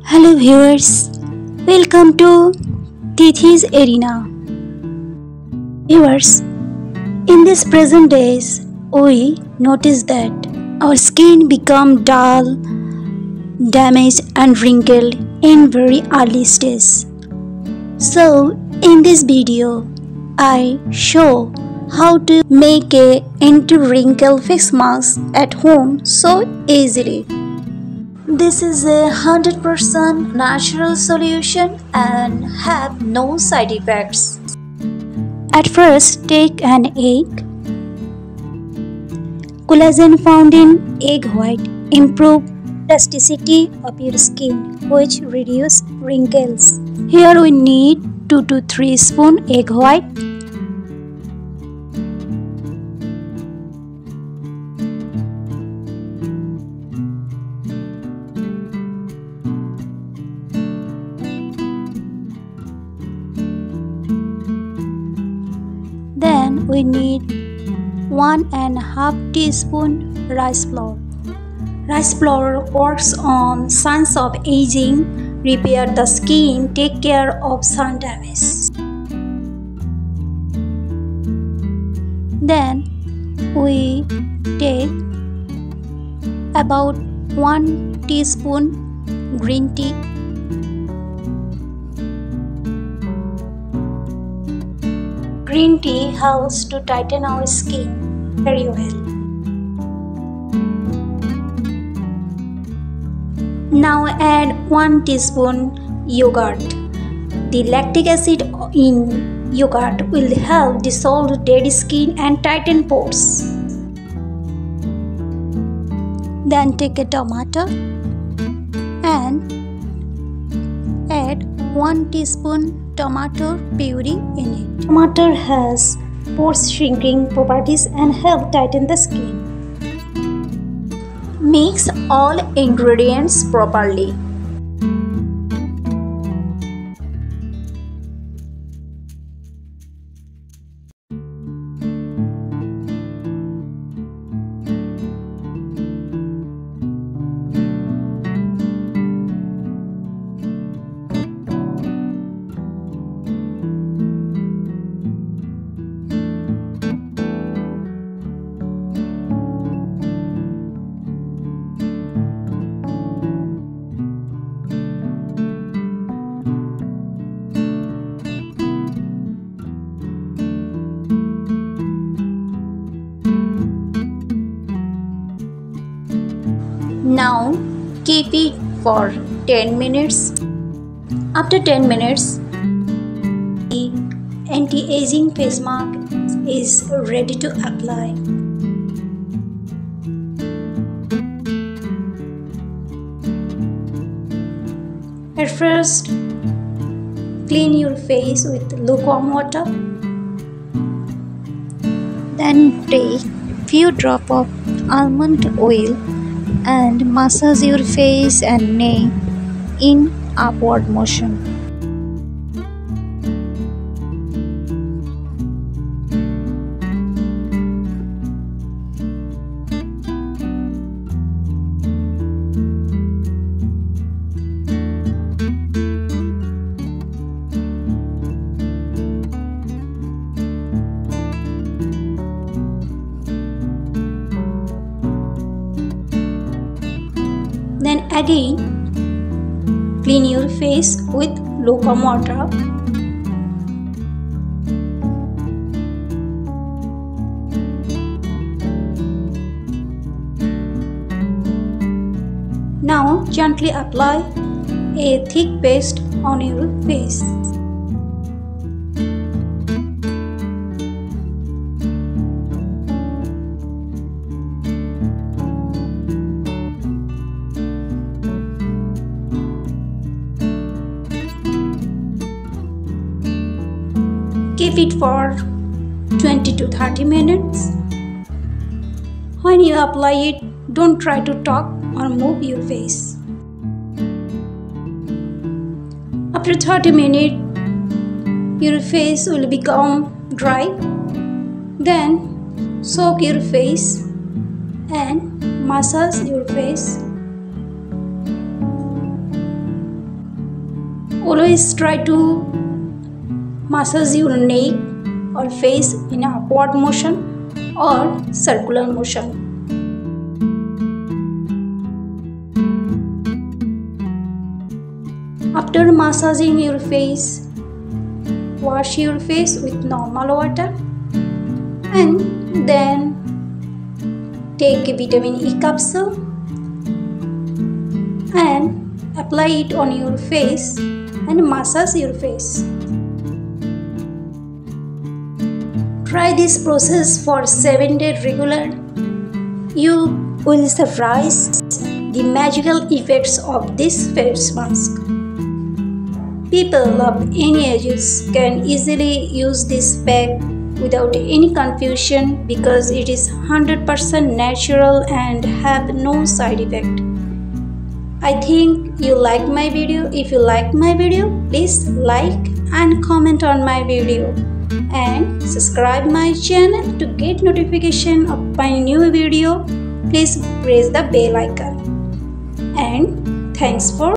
Hello viewers, welcome to Tithi's Arena. Viewers, in these present days, we notice that our skin become dull, damaged and wrinkled in very early stage. So, in this video, I show how to make a anti-wrinkle face mask at home so easily. This is a 100% natural solution and have no side effects. At first, take an egg. Collagen found in egg white improve elasticity of your skin, which reduce wrinkles. Here we need 2 to 3 spoon egg white. Then we need 1.5 teaspoon rice flour. Rice flour works on signs of aging, repair the skin, take care of sun damage. Then we take about 1 teaspoon green tea. Green tea helps to tighten our skin very well. Now add 1 teaspoon yogurt. The lactic acid in yogurt will help dissolve dead skin and tighten pores. Then take a tomato and add 1 teaspoon tomato puree in it. Tomato has pore shrinking properties and help tighten the skin. Mix all ingredients properly. Now keep it for 10 minutes. After 10 minutes, the anti-aging face mask is ready to apply. At first, clean your face with lukewarm water. Then take few drops of almond oil and massage your face and neck in upward motion. Then again, clean your face with lukewarm water. Now gently apply a thick paste on your face. Keep it for 20 to 30 minutes. When you apply it, don't try to talk or move your face. After 30 minutes, your face will become dry. Then soak your face and massage your face Always try to massage your neck or face in upward motion or circular motion. After massaging your face, wash your face with normal water and then take a vitamin E capsule and apply it on your face and massage your face. Try this process for 7 days regular. You will surprise the magical effects of this face mask. People of any ages can easily use this pack without any confusion because it is 100% natural and have no side effect. I think you liked my video. If you liked my video, please like and comment on my video and subscribe my channel to get notification of my new video. Please press the bell icon and thanks for